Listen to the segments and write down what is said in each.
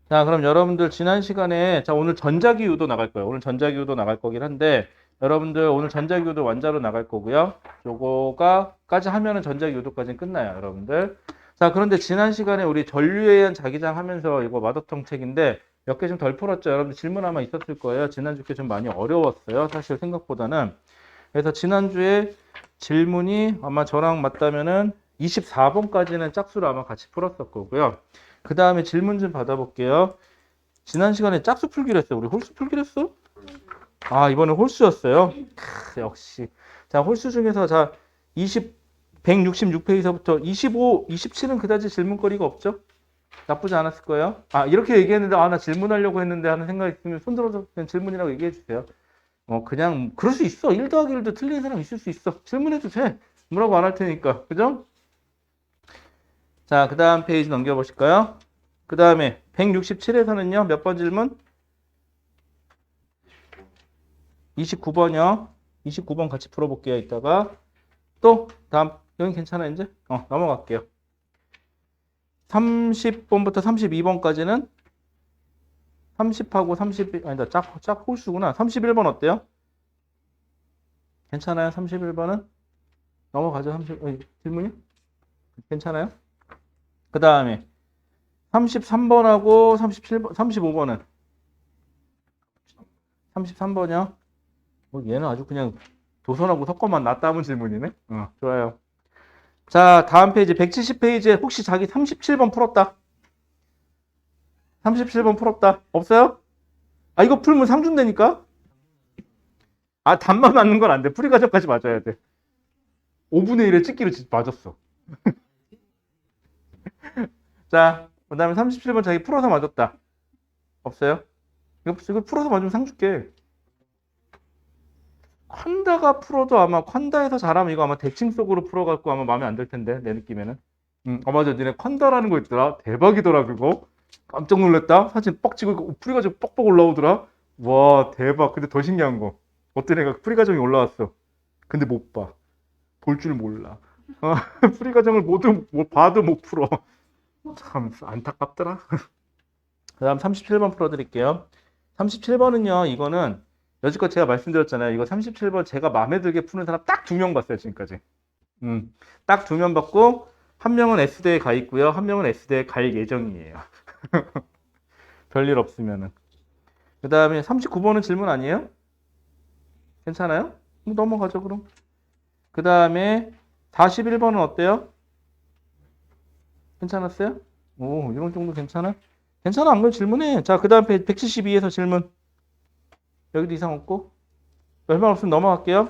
자, 그럼 여러분들 지난 시간에 자, 오늘 전자기후도 나갈 거예요. 오늘 전자기후도 나갈 거긴 한데 여러분들 오늘 전자기후도 완자로 나갈 거고요. 요거가까지 하면은 전자기후도까지는 끝나요, 여러분들. 자, 그런데 지난 시간에 우리 전류에 의한 자기장 하면서 이거 마더텅 책인데 몇 개 좀 덜 풀었죠. 여러분들 질문 아마 있었을 거예요. 지난주 게 좀 많이 어려웠어요. 사실 생각보다는. 그래서 지난주에 질문이 아마 저랑 맞다면은 24번까지는 짝수로 아마 같이 풀었을 거고요. 그 다음에 질문 좀 받아볼게요. 지난 시간에 짝수 풀기로 했어요. 우리 홀수 풀기로 했어? 아, 이번에 홀수였어요. 역시. 자, 홀수 중에서 자, 166페이지서부터 25, 27은 그다지 질문거리가 없죠? 나쁘지 않았을 거예요. 아, 이렇게 얘기했는데, 아, 나 질문하려고 했는데 하는 생각이 있으면 손 들어서 그냥 질문이라고 얘기해 주세요. 그냥, 그럴 수 있어. 1 더하기 1도 틀린 사람 있을 수 있어. 질문해도 돼. 뭐라고 안 할 테니까. 그죠? 자, 그 다음 페이지 넘겨보실까요? 그 다음에 167에서는요, 몇 번 질문? 29번이요. 29번 같이 풀어볼게요, 이따가. 또, 다음, 여기 괜찮아, 이제? 넘어갈게요. 30번부터 32번까지는 30하고 30, 아니다, 짝 홀수구나. 31번 어때요? 괜찮아요, 31번은? 넘어가죠, 질문이? 괜찮아요? 그 다음에 33번하고 37번, 35번은? 33번이요? 얘는 아주 그냥 도선하고 섞어만 놨다문 질문이네? 좋아요. 자, 다음 페이지 170페이지에 혹시 자기 37번 풀었다? 37번 풀었다? 없어요? 아, 이거 풀면 3준 되니까? 아, 답만 맞는 건 안 돼. 풀이 과정까지 맞아야 돼. 5분의 1에 찍기로 맞았어. 자, 그 다음에 37번 자기 풀어서 맞았다. 없어요? 이거 풀어서 맞으면 상 줄게. 콴다가 풀어도 아마 콴다에서 잘하면 이거 아마 대칭 속으로 풀어갖고 아마 마음에 안 들 텐데, 내 느낌에는. 맞아. 니네 콴다라는 거 있더라. 대박이더라, 그거. 깜짝 놀랐다. 사진 뻑 찍고 풀이 과정 뻑뻑 올라오더라. 와, 대박. 근데 더 신기한 거. 어떤 애가 풀이 과정이 올라왔어. 근데 못 봐. 볼 줄 몰라. 풀이 과정을 봐도 못 풀어. 참 안타깝더라. 그 다음 37번 풀어드릴게요. 37번은요, 이거는 여지껏 제가 말씀드렸잖아요. 이거 37번 제가 마음에 들게 푸는 사람 딱 2명 봤어요, 지금까지. 딱 2명 봤고, 한 명은 S대에 가 있고요. 한 명은 S대에 갈 예정이에요. 별일 없으면은. 그 다음에 39번은 질문 아니에요? 괜찮아요? 넘어가죠, 그럼. 그 다음에 41번은 어때요? 괜찮았어요? 오, 이런 정도 괜찮아? 괜찮아, 안 그러면 질문해. 자, 그 다음 페이지 172에서 질문. 여기도 이상 없고. 별말 없으면 넘어갈게요.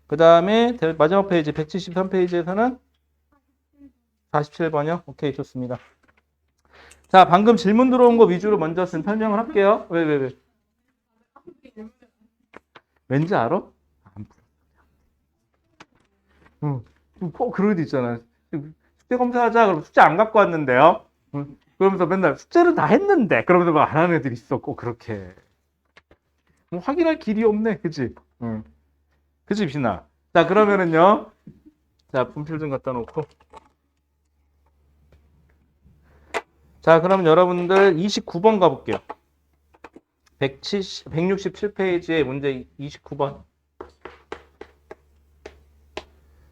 그 다음에 마지막 페이지 173페이지에서는 47번이요. 오케이, 좋습니다. 자, 방금 질문 들어온 거 위주로 먼저 설명을 할게요. 왜? 왠지 알아? 안 풀어. 꼭 그런 데 있잖아. 숙제 검사하자. 그럼 숙제 안 갖고 왔는데요. 그러면서 맨날 숙제는 다 했는데. 그러면서 막 안 하는 애들이 있어. 꼭 그렇게. 확인할 길이 없네. 그치? 그치, 비나? 자, 그러면은요. 자, 분필 좀 갖다 놓고. 자, 그럼 여러분들 29번 가볼게요. 167페이지의 문제 29번.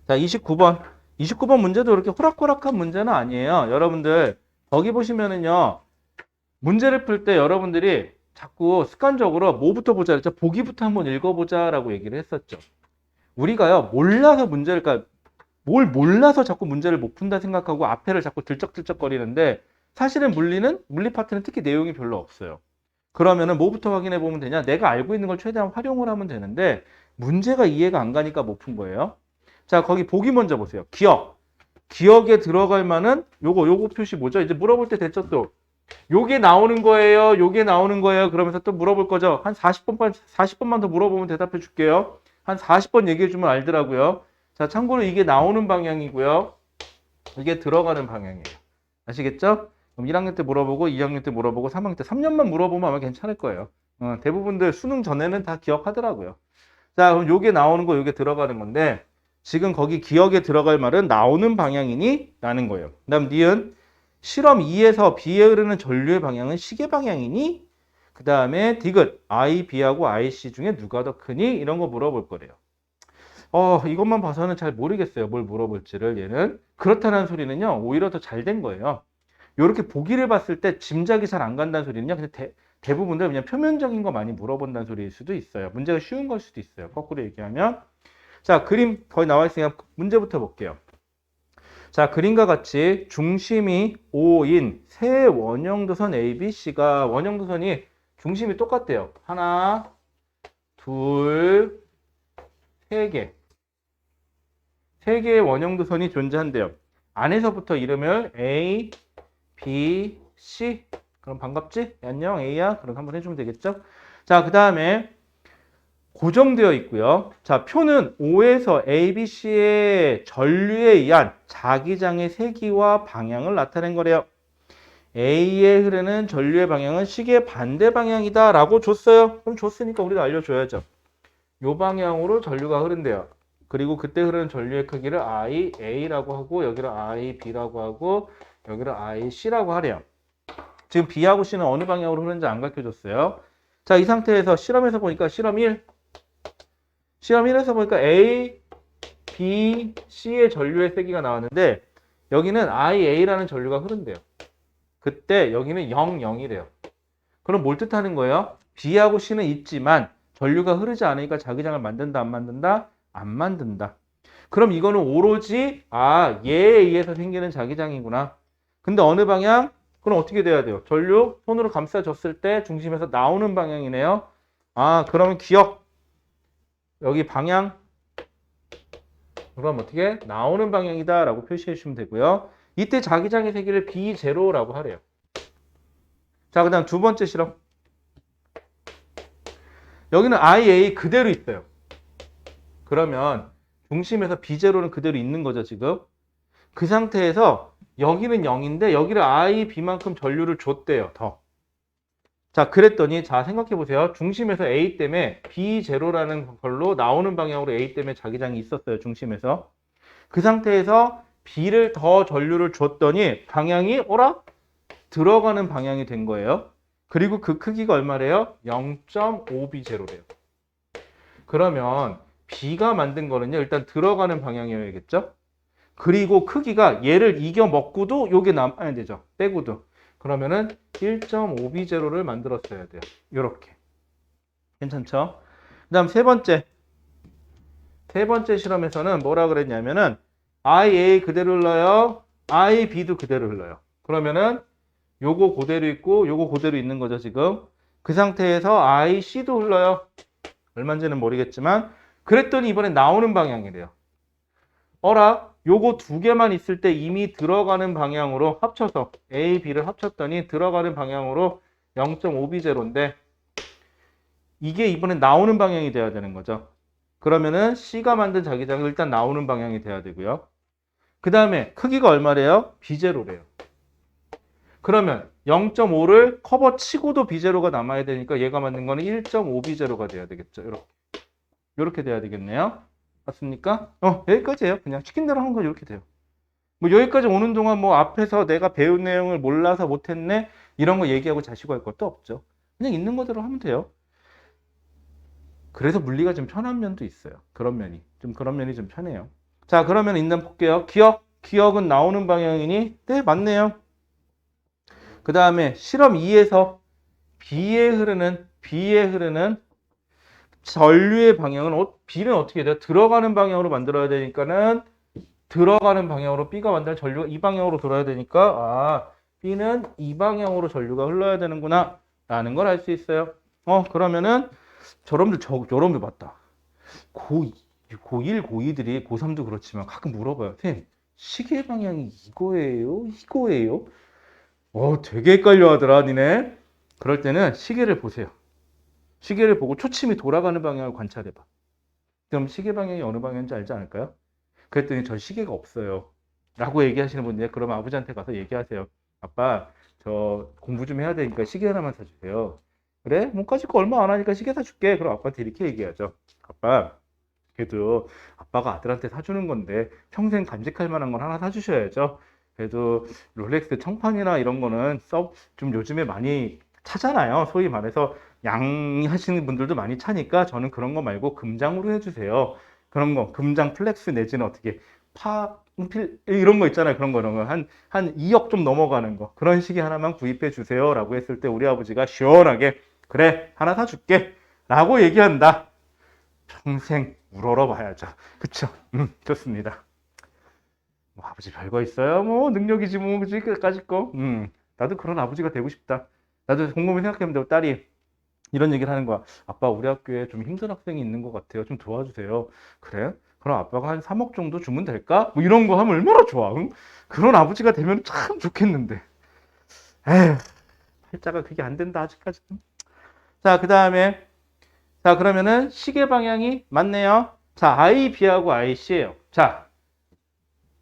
자, 29번. 29번 문제도 그렇게 호락호락한 문제는 아니에요. 여러분들, 거기 보시면은요. 문제를 풀 때 여러분들이 자꾸 습관적으로 뭐부터 보자 그랬죠? 보기부터 한번 읽어보자라고 얘기를 했었죠. 우리가요, 몰라서 문제를, 그러니까 뭘 몰라서 자꾸 문제를 못 푼다 생각하고 앞에를 자꾸 들쩍들쩍거리는데 사실은 물리 파트는 특히 내용이 별로 없어요. 그러면은 뭐부터 확인해 보면 되냐? 내가 알고 있는 걸 최대한 활용을 하면 되는데 문제가 이해가 안 가니까 못 푼 거예요. 자, 거기 보기 먼저 보세요. 기억. 기억에 들어갈 만한 요거 표시 뭐죠? 이제 물어볼 때 됐죠, 또. 요게 나오는 거예요. 요게 나오는 거예요. 그러면서 또 물어볼 거죠. 한 40번만 더 물어보면 대답해 줄게요. 한 40번 얘기해 주면 알더라고요. 자, 참고로 이게 나오는 방향이고요. 이게 들어가는 방향이에요. 아시겠죠? 그럼 1학년 때 물어보고 2학년 때 물어보고 3학년 때 3년만 물어보면 아마 괜찮을 거예요. 대부분들 수능 전에는 다 기억하더라고요. 자, 그럼 요게 나오는 거 요게 들어가는 건데 지금 거기 기억에 들어갈 말은 나오는 방향이니? 라는 거예요. 그 다음 니은 실험 2에서 B에 흐르는 전류의 방향은 시계 방향이니? 그 다음에 디귿, I, B하고 I, C 중에 누가 더 크니? 이런 거 물어볼 거래요. 이것만 봐서는 잘 모르겠어요. 뭘 물어볼지를 얘는. 그렇다는 소리는요, 오히려 더 잘 된 거예요. 이렇게 보기를 봤을 때 짐작이 잘 안 간다는 소리는요, 근데 대부분들 그냥 표면적인 거 많이 물어본다는 소리일 수도 있어요. 문제가 쉬운 걸 수도 있어요. 거꾸로 얘기하면. 자, 그림 거의 나와 있으니까 문제부터 볼게요. 자, 그림과 같이 중심이 O인 세 원형도선 ABC가 원형도선이 중심이 똑같대요. 하나, 둘, 세 개. 세 개의 원형도선이 존재한대요. 안에서부터 이름을 A, B, C. 그럼 반갑지? 안녕, A야. 그럼 한번 해주면 되겠죠? 자, 그 다음에 고정되어 있고요. 자, 표는 O에서 A, B, C의 전류에 의한 자기장의 세기와 방향을 나타낸 거래요. A에 흐르는 전류의 방향은 시계 반대 방향이다 라고 줬어요. 그럼 줬으니까 우리도 알려줘야죠. 요 방향으로 전류가 흐른대요. 그리고 그때 흐르는 전류의 크기를 IA라고 하고 여기를 IB라고 하고 여기를 IC라고 하래요. 지금 B하고 C는 어느 방향으로 흐르는지 안 가르쳐줬어요. 자, 이 상태에서 실험에서 보니까 실험 1에서 보니까 A, B, C의 전류의 세기가 나왔는데 여기는 IA라는 전류가 흐른대요. 그때 여기는 0, 0이래요. 그럼 뭘 뜻하는 거예요? B하고 C는 있지만 전류가 흐르지 않으니까 자기장을 만든다, 안 만든다? 안 만든다. 그럼 이거는 오로지 얘에 의해서 생기는 자기장이구나. 근데 어느 방향? 그럼 어떻게 돼야 돼요? 전류 손으로 감싸줬을 때 중심에서 나오는 방향이네요. 그러면 기억. 여기 방향. 그럼 어떻게? 나오는 방향이다 라고 표시해 주시면 되고요. 이때 자기장의 세기를 B0라고 하래요. 자, 그 다음 두 번째 실험. 여기는 IA 그대로 있어요. 그러면 중심에서 B0는 그대로 있는 거죠, 지금. 그 상태에서 여기는 0인데 여기를 IB만큼 전류를 줬대요, 더. 자, 그랬더니 자, 생각해 보세요. 중심에서 A 때문에 B0라는 걸로 나오는 방향으로 A 때문에 자기장이 있었어요, 중심에서. 그 상태에서 B를 더 전류를 줬더니 방향이 들어가는 방향이 된 거예요. 그리고 그 크기가 얼마래요? 0.5B0래요. 그러면 B가 만든 거는요, 일단 들어가는 방향이어야겠죠? 그리고 크기가 얘를 이겨 먹고도 요게 남아야 되죠. 빼고도. 그러면은 1.5B0를 만들었어야 돼요. 요렇게. 괜찮죠? 그 다음 세 번째 실험에서는 뭐라 그랬냐면은 IA 그대로 흘러요. IB도 그대로 흘러요. 그러면은 요거 그대로 있고 요거 그대로 있는 거죠, 지금. 그 상태에서 IC도 흘러요. 얼마인지는 모르겠지만 그랬더니 이번에 나오는 방향이래요. 요거 두 개만 있을 때 이미 들어가는 방향으로 합쳐서 A, B를 합쳤더니 들어가는 방향으로 0.5B0인데 이게 이번에 나오는 방향이 돼야 되는 거죠. 그러면은 C가 만든 자기장이 일단 나오는 방향이 돼야 되고요. 그 다음에 크기가 얼마래요? B0래요. 그러면 0.5를 커버 치고도 B0가 남아야 되니까 얘가 만든 거는 1.5B0가 돼야 되겠죠. 이렇게 돼야 되겠네요. 맞습니까? 여기까지예요. 그냥 시킨 대로 하는 거 이렇게 돼요. 뭐 여기까지 오는 동안 뭐 앞에서 내가 배운 내용을 몰라서 못했네 이런 거 얘기하고 자시고 할 것도 없죠. 그냥 있는 거대로 하면 돼요. 그래서 물리가 좀 편한 면도 있어요. 그런 면이 좀 편해요. 자, 그러면 일단 볼게요. 기억은 나오는 방향이니? 네, 맞네요. 그 다음에 실험 2에서 B에 흐르는 전류의 방향은 B는 어떻게 돼요? 들어가는 방향으로 만들어야 되니까는 들어가는 방향으로 B가 만든 전류가 이 방향으로 돌아야 되니까 B는 이 방향으로 전류가 흘러야 되는구나 라는 걸 알 수 있어요. 그러면은 여러분들 맞다. 고1, 고2들이 고3도 그렇지만 가끔 물어봐요. 선생님, 시계 방향이 이거예요? 되게 헷갈려 하더라, 니네. 그럴 때는 시계를 보세요. 시계를 보고 초침이 돌아가는 방향을 관찰해봐. 그럼 시계 방향이 어느 방향인지 알지 않을까요? 그랬더니 저 시계가 없어요. 라고 얘기하시는 분들, 그러면 아버지한테 가서 얘기하세요. 아빠, 저 공부 좀 해야 되니까 시계 하나만 사주세요. 그래? 몸까지 거 얼마 안 하니까 시계 사줄게. 그럼 아빠한테 이렇게 얘기하죠. 아빠, 그래도 아빠가 아들한테 사주는 건데 평생 간직할 만한 건 하나 사주셔야죠. 그래도 롤렉스 청판이나 이런 거는 좀 요즘에 많이 차잖아요. 소위 말해서 양하시는 분들도 많이 차니까 저는 그런 거 말고 금장으로 해주세요. 그런 거 금장 플렉스 내지는 어떻게 이런 거 있잖아요. 그런 거 한 2억 좀 넘어가는 거 그런 식의 하나만 구입해 주세요 라고 했을 때 우리 아버지가 시원하게 그래 하나 사줄게 라고 얘기한다. 평생 우러러 봐야죠. 그쵸? 좋습니다. 뭐 아버지 별거 있어요? 뭐 능력이지 뭐 그지 끝까지 거. 나도 그런 아버지가 되고 싶다. 나도 곰곰이 생각해보면 딸이 이런 얘기를 하는 거야. 아빠 우리 학교에 좀 힘든 학생이 있는 것 같아요. 좀 도와주세요. 그래? 그럼 아빠가 한 3억 정도 주면 될까? 뭐 이런 거 하면 얼마나 좋아. 응? 그런 아버지가 되면 참 좋겠는데. 에휴, 팔자가 그게 안 된다 아직까지는. 자, 그 다음에 자 그러면은 시계 방향이 맞네요. 자, IB하고 IC예요. 자,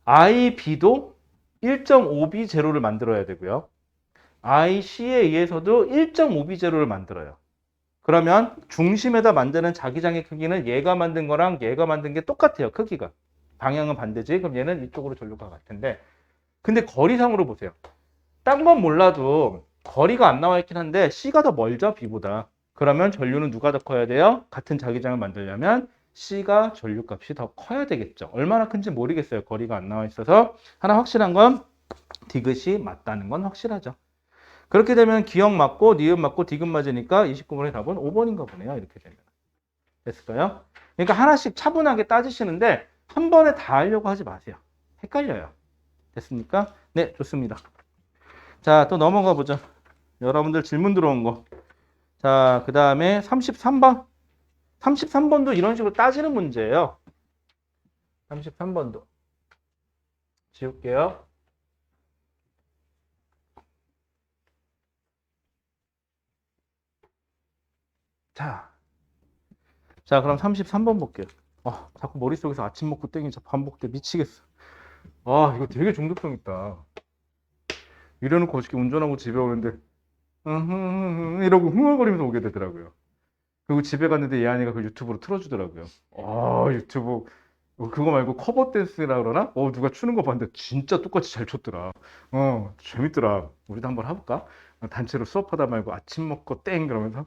IB도 1.5B 제로를 만들어야 되고요. IC에 의해서도 1.5B 제로를 만들어요. 그러면 중심에다 만드는 자기장의 크기는 얘가 만든 거랑 얘가 만든 게 똑같아요. 크기가. 방향은 반대지. 그럼 얘는 이쪽으로 전류가 같은데. 근데 거리상으로 보세요. 딴 건 몰라도 거리가 안 나와 있긴 한데 C가 더 멀죠, B보다. 그러면 전류는 누가 더 커야 돼요? 같은 자기장을 만들려면 C가 전류값이 더 커야 되겠죠. 얼마나 큰지 모르겠어요. 거리가 안 나와 있어서. 하나 확실한 건 디귿이 맞다는 건 확실하죠. 그렇게 되면 기억 맞고 니은 맞고 디귿 맞으니까 29번의 답은 5번인가 보네요. 이렇게 되면. 됐을까요? 그러니까 하나씩 차분하게 따지시는데 한 번에 다 하려고 하지 마세요. 헷갈려요. 됐습니까? 네, 좋습니다. 자, 또 넘어가 보죠. 여러분들 질문 들어온 거. 자, 그 다음에 33번. 33번도 이런 식으로 따지는 문제예요. 33번도. 지울게요. 자, 그럼 33번 볼게요. 자꾸 머릿속에서 아침 먹고 땡이 반복돼. 미치겠어. 이거 되게 중독성 있다. 이래놓고 어저께 운전하고 집에 오는데, 이러고 흥얼거리면서 오게 되더라고요. 그리고 집에 갔는데 얘 아니가 그 유튜브로 틀어주더라고요. 유튜브. 그거 말고 커버 댄스라 그러나? 누가 추는 거 봤는데 진짜 똑같이 잘 췄더라. 재밌더라. 우리도 한번 해볼까? 단체로 수업하다 말고 아침 먹고 땡! 그러면서.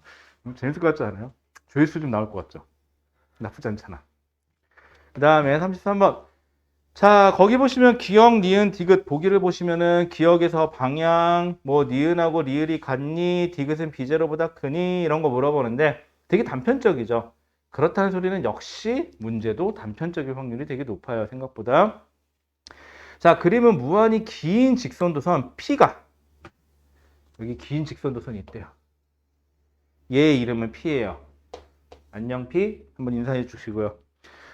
재밌을 것 같지 않아요? 조회수 좀 나올 것 같죠? 나쁘지 않잖아. 그 다음에 33번. 자, 거기 보시면 기억, 니은, 디귿 보기를 보시면은 기억에서 방향, 뭐 니은하고 리을이 같니, 디귿은 비제로보다 크니 이런 거 물어보는데 되게 단편적이죠. 그렇다는 소리는 역시 문제도 단편적일 확률이 되게 높아요. 생각보다. 자, 그림은 무한히 긴 직선도선 P가 여기 긴 직선도선이 있대요. 얘의 이름은 P예요. 안녕 P. 한번 인사해 주시고요.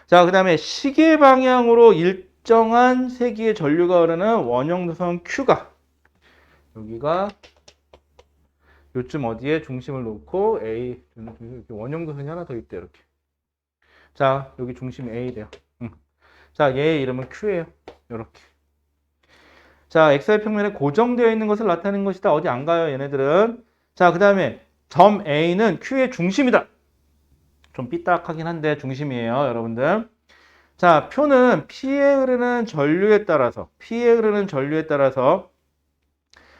자, 그 다음에 시계 방향으로 일정한 세기의 전류가 흐르는 원형도선 Q가 여기가 요쯤 어디에 중심을 놓고 A 원형도선이 하나 더 있대 이렇게. 자, 여기 중심이 A래요. 자, 얘의 이름은 Q예요. 이렇게. 자, XY 평면에 고정되어 있는 것을 나타내는 것이다. 어디 안 가요, 얘네들은. 자, 그 다음에 점 A는 Q의 중심이다. 좀 삐딱하긴 한데 중심이에요, 여러분들. 자, 표는 P에 흐르는 전류에 따라서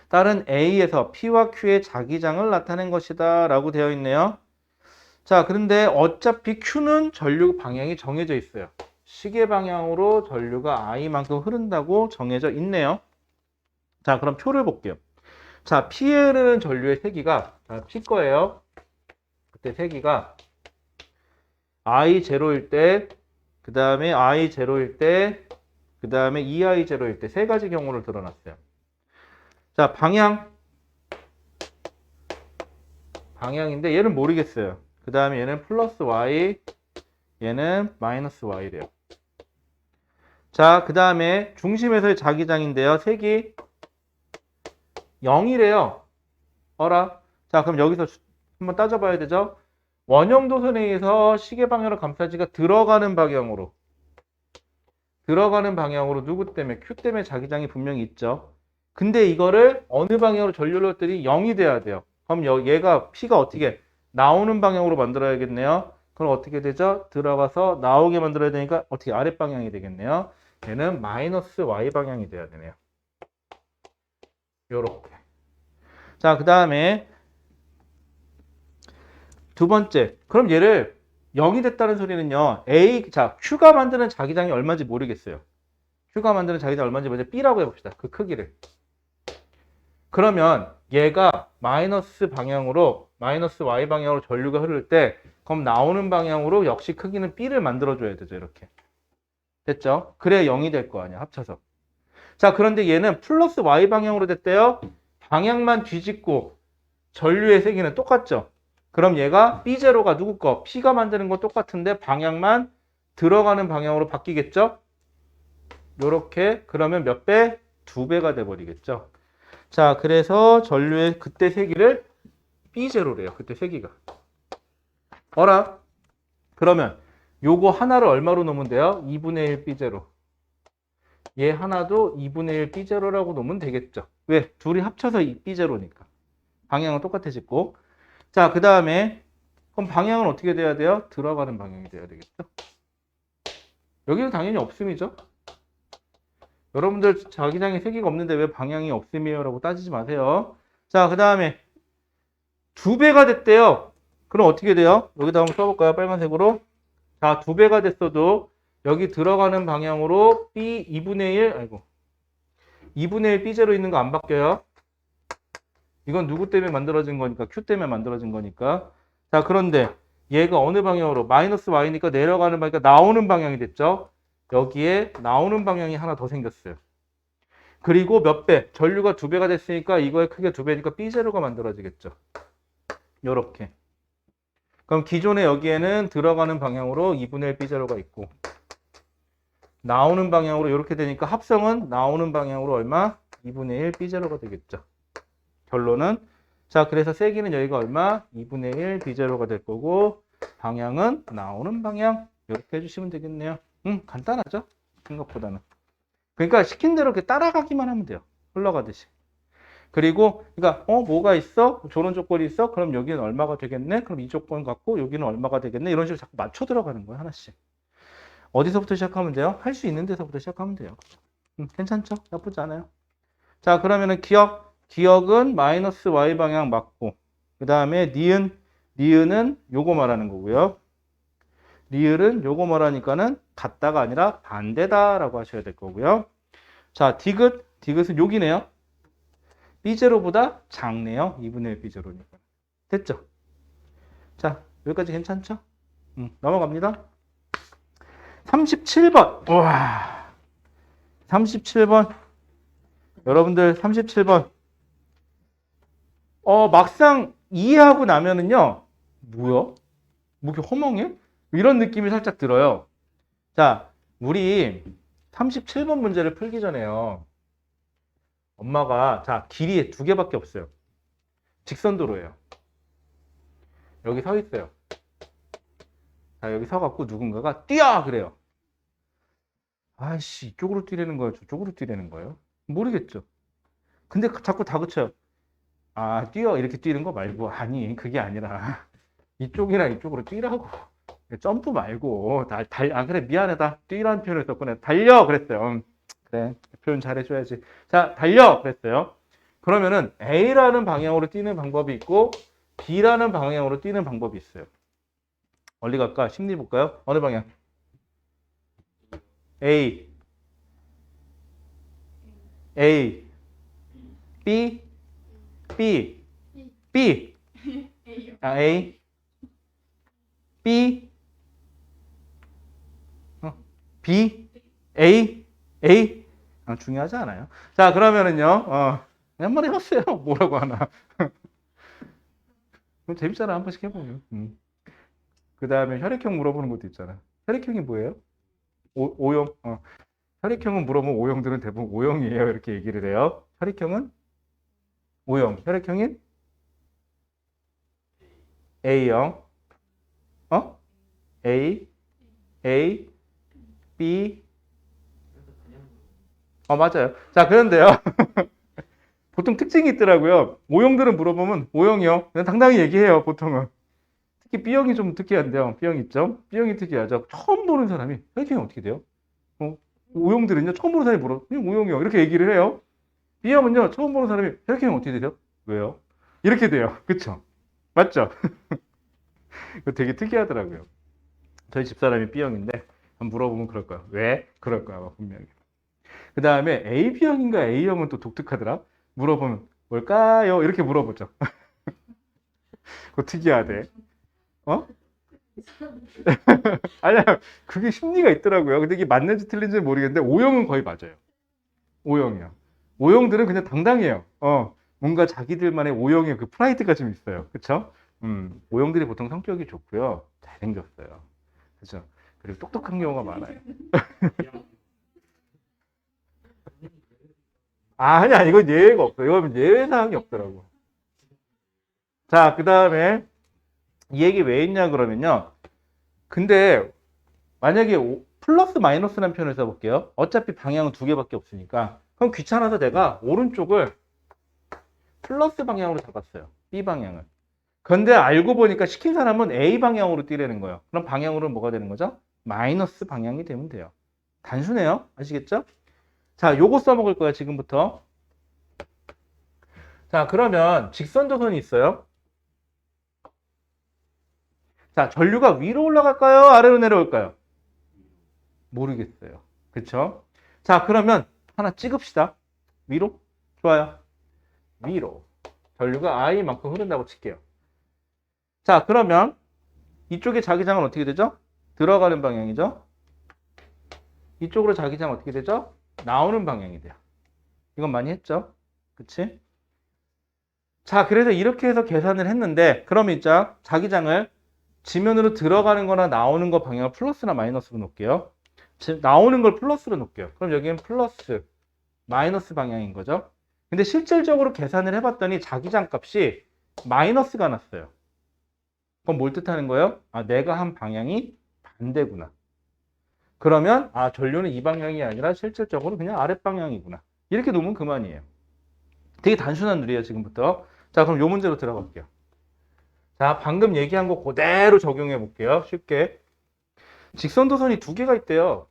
다른 A에서 P와 Q의 자기장을 나타낸 것이다 라고 되어 있네요. 자, 그런데 어차피 Q는 전류 방향이 정해져 있어요. 시계 방향으로 전류가 I만큼 흐른다고 정해져 있네요. 자, 그럼 표를 볼게요. 자, P에 흐르는 전류의 세기가 P 거예요. 그때 세기가 I0일 때, 그 다음에 I0일 때, 그 다음에 2I0일 때 세 가지 경우를 드러났어요. 자, 방향인데 얘는 모르겠어요. 그 다음에 얘는 플러스 Y, 얘는 마이너스 Y래요. 자, 그 다음에 중심에서의 자기장인데요. 색이 0이래요. 자, 그럼 여기서 한번 따져봐야 되죠. 원형도선에 의해서 시계 방향으로 감싸지가 들어가는 방향으로 누구 때문에? Q 때문에 자기장이 분명히 있죠. 근데 이거를 어느 방향으로 전류를 했더니 0이 돼야 돼요. 그럼 얘가 P가 어떻게 나오는 방향으로 만들어야겠네요. 그럼 어떻게 되죠? 들어가서 나오게 만들어야 되니까 어떻게 아랫방향이 되겠네요. 얘는 마이너스 Y 방향이 돼야 되네요. 요렇게. 자, 그 다음에 두 번째. 그럼 얘를 0이 됐다는 소리는요. 자, Q가 만드는 자기장이 얼마인지 모르겠어요. Q가 만드는 자기장이 얼마인지 먼저 B라고 해봅시다. 그 크기를. 그러면 얘가 마이너스 방향으로, 마이너스 Y 방향으로 전류가 흐를 때, 그럼 나오는 방향으로 역시 크기는 B를 만들어줘야 되죠. 이렇게. 됐죠? 그래야 0이 될 거 아니야. 합쳐서. 자, 그런데 얘는 플러스 Y 방향으로 됐대요. 방향만 뒤집고 전류의 세기는 똑같죠? 그럼 얘가 B0가 누구 거? P가 만드는 거 똑같은데 방향만 들어가는 방향으로 바뀌겠죠? 요렇게. 그러면 몇 배? 2배가 돼버리겠죠? 자, 그래서 전류의 그때 세기를 B0래요. 그때 세기가. 어라? 그러면 요거 하나를 얼마로 놓으면 돼요? 2분의 1 B0. 얘 하나도 2분의 1 B0라고 놓으면 되겠죠. 왜? 둘이 합쳐서 B0니까. 방향은 똑같아지고. 자, 그 다음에 그럼 방향은 어떻게 돼야 돼요? 들어가는 방향이 돼야 되겠죠. 여기는 당연히 없음이죠. 여러분들 자기장에 세기가 없는데 왜 방향이 없음이에요? 라고 따지지 마세요. 자, 그 다음에 2배가 됐대요. 그럼 어떻게 돼요? 여기다 한번 써볼까요? 빨간색으로. 자, 2배가 됐어도 여기 들어가는 방향으로 B 2분의 1, 아이고. 2분의 1 B0 있는 거 안 바뀌어요. 이건 누구 때문에 만들어진 거니까? Q 때문에 만들어진 거니까. 자, 그런데 얘가 어느 방향으로? 마이너스 Y니까 내려가는 방향이니까 나오는 방향이 됐죠? 여기에 나오는 방향이 하나 더 생겼어요. 그리고 몇 배? 전류가 2배가 됐으니까 이거의 크기가 2배니까 B0가 만들어지겠죠. 요렇게. 그럼 기존에 여기에는 들어가는 방향으로 2분의 1 B0가 있고 나오는 방향으로 이렇게 되니까 합성은 나오는 방향으로 얼마? 2분의 1 B0가 되겠죠. 결론은 자, 그래서 세기는 여기가 얼마? 2분의 1 B0가 될 거고 방향은 나오는 방향 이렇게 해주시면 되겠네요. 간단하죠? 생각보다는. 그러니까 시킨 대로 이렇게 따라가기만 하면 돼요. 흘러가듯이. 그리고 그러니까 뭐가 있어? 저런 조건이 있어? 그럼 여기는 얼마가 되겠네? 그럼 이 조건 갖고 여기는 얼마가 되겠네? 이런 식으로 자꾸 맞춰 들어가는 거예요. 하나씩. 어디서부터 시작하면 돼요? 할 수 있는 데서부터 시작하면 돼요. 괜찮죠? 나쁘지 않아요. 자, 그러면은 기억은 마이너스 Y 방향 맞고 그 다음에 니은은 요거 말하는 거고요. 리을은 요거 말하니까는 같다가 아니라 반대다라고 하셔야 될 거고요. 자, 디귿은 여기네요. B0보다 작네요. 2분의 1 B0니까. 됐죠? 자, 여기까지 괜찮죠? 넘어갑니다. 37번. 와. 37번. 여러분들 37번. 막상 이해하고 나면은요. 뭐야? 뭐 이렇게 허멍해? 이런 느낌이 살짝 들어요. 자, 우리 37번 문제를 풀기 전에요. 엄마가 자, 길이 2개밖에 없어요. 직선도로예요. 여기 서 있어요. 자, 여기 서갖고 누군가가 뛰어! 그래요. 아이씨, 이쪽으로 뛰라는 거예요? 저쪽으로 뛰라는 거예요? 모르겠죠. 근데 자꾸 다그쳐요. 아, 뛰어! 이렇게 뛰는 거 말고. 아니, 그게 아니라 이쪽이랑 이쪽으로 뛰라고. 점프 말고 그래 미안하다 뛰라는 표현을 썼구나. 달려 그랬어요. 그래 표현 잘해줘야지. 자, 달려 그랬어요. 그러면은 A라는 방향으로 뛰는 방법이 있고 B라는 방향으로 뛰는 방법이 있어요. 어디 갈까? 심리 볼까요? 어느 방향? A B A B B, A. 중요하지 않아요. 자, 그러면은요, 한번 해봤어요. 뭐라고 하나. 재밌잖아. 한 번씩 해보면. 그 다음에 혈액형 물어보는 것도 있잖아. 혈액형이 뭐예요? O형. 혈액형은 물어보면 O형들은 대부분 O형이에요. 이렇게 얘기를 해요. 혈액형은 O형. 혈액형인 A형. A, B. 맞아요. 자, 그런데요. 보통 특징이 있더라고요. O형들은 물어보면 O형이요. 그냥 당당히 얘기해요, 보통은. 특히 B형이 좀 특이한데요. B형 있죠? B형이 특이하죠. 처음 보는 사람이 혈액형이 어떻게 돼요? O형들은요, 처음 보는 사람이 물어. 그냥 O형이요. 이렇게 얘기를 해요. B형은요, 처음 보는 사람이 혈액형 어떻게 되죠? 왜요? 이렇게 돼요. 그쵸? 맞죠? 이거 되게 특이하더라고요. 저희 집사람이 B형인데, 한번 물어보면 그럴 거야. 왜? 그럴 거야, 아마 분명히. 그 다음에 AB형인가 A형은 또 독특하더라. 물어보면 뭘까요? 이렇게 물어보죠. 그거 특이하대. 어? 아니야, 그게 심리가 있더라고요. 근데 이게 맞는지 틀린지는 모르겠는데, O형은 거의 맞아요. O형이요. O형들은 그냥 당당해요. 뭔가 자기들만의 O형의 그 프라이드가 좀 있어요. 그쵸? O형들이 보통 성격이 좋고요. 잘생겼어요. 그죠? 그리고 똑똑한 경우가 많아요. 아니야, 이건 예외가 없어요. 이건 예외 사항이 없더라고. 자, 그 다음에 이 얘기 왜 했냐 그러면요. 근데 만약에 플러스 마이너스라는 표현을 써볼게요. 어차피 방향은 두 개밖에 없으니까. 그럼 귀찮아서 내가 오른쪽을 플러스 방향으로 잡았어요. B 방향을. 근데 알고 보니까 시킨 사람은 A 방향으로 뛰라는 거예요. 그럼 방향으로는 뭐가 되는 거죠? 마이너스 방향이 되면 돼요. 단순해요. 아시겠죠? 자, 요거 써먹을 거예요. 지금부터. 자, 그러면 직선도선이 있어요. 자, 전류가 위로 올라갈까요? 아래로 내려올까요? 모르겠어요. 그쵸? 자, 그러면 하나 찍읍시다. 위로? 좋아요. 위로. 전류가 I만큼 흐른다고 칠게요. 자, 그러면 이쪽에 자기장은 어떻게 되죠? 들어가는 방향이죠? 이쪽으로 자기장 어떻게 되죠? 나오는 방향이 돼요. 이건 많이 했죠? 그치? 자, 그래서 이렇게 해서 계산을 했는데, 그럼 이제 자기장을 지면으로 들어가는 거나 나오는 거 방향을 플러스나 마이너스로 놓을게요. 나오는 걸 플러스로 놓을게요. 그럼 여기는 플러스, 마이너스 방향인 거죠. 근데 실질적으로 계산을 해봤더니 자기장 값이 마이너스가 났어요. 그럼 뭘 뜻하는 거예요? 아, 내가 한 방향이 반대구나. 그러면 아, 전류는 이 방향이 아니라 실질적으로 그냥 아랫방향이구나. 이렇게 놓으면 그만이에요. 되게 단순한 룰이에요, 지금부터. 자, 그럼 요 문제로 들어갈게요. 자, 방금 얘기한 거 그대로 적용해 볼게요. 쉽게. 직선도선이 두 개가 있대요.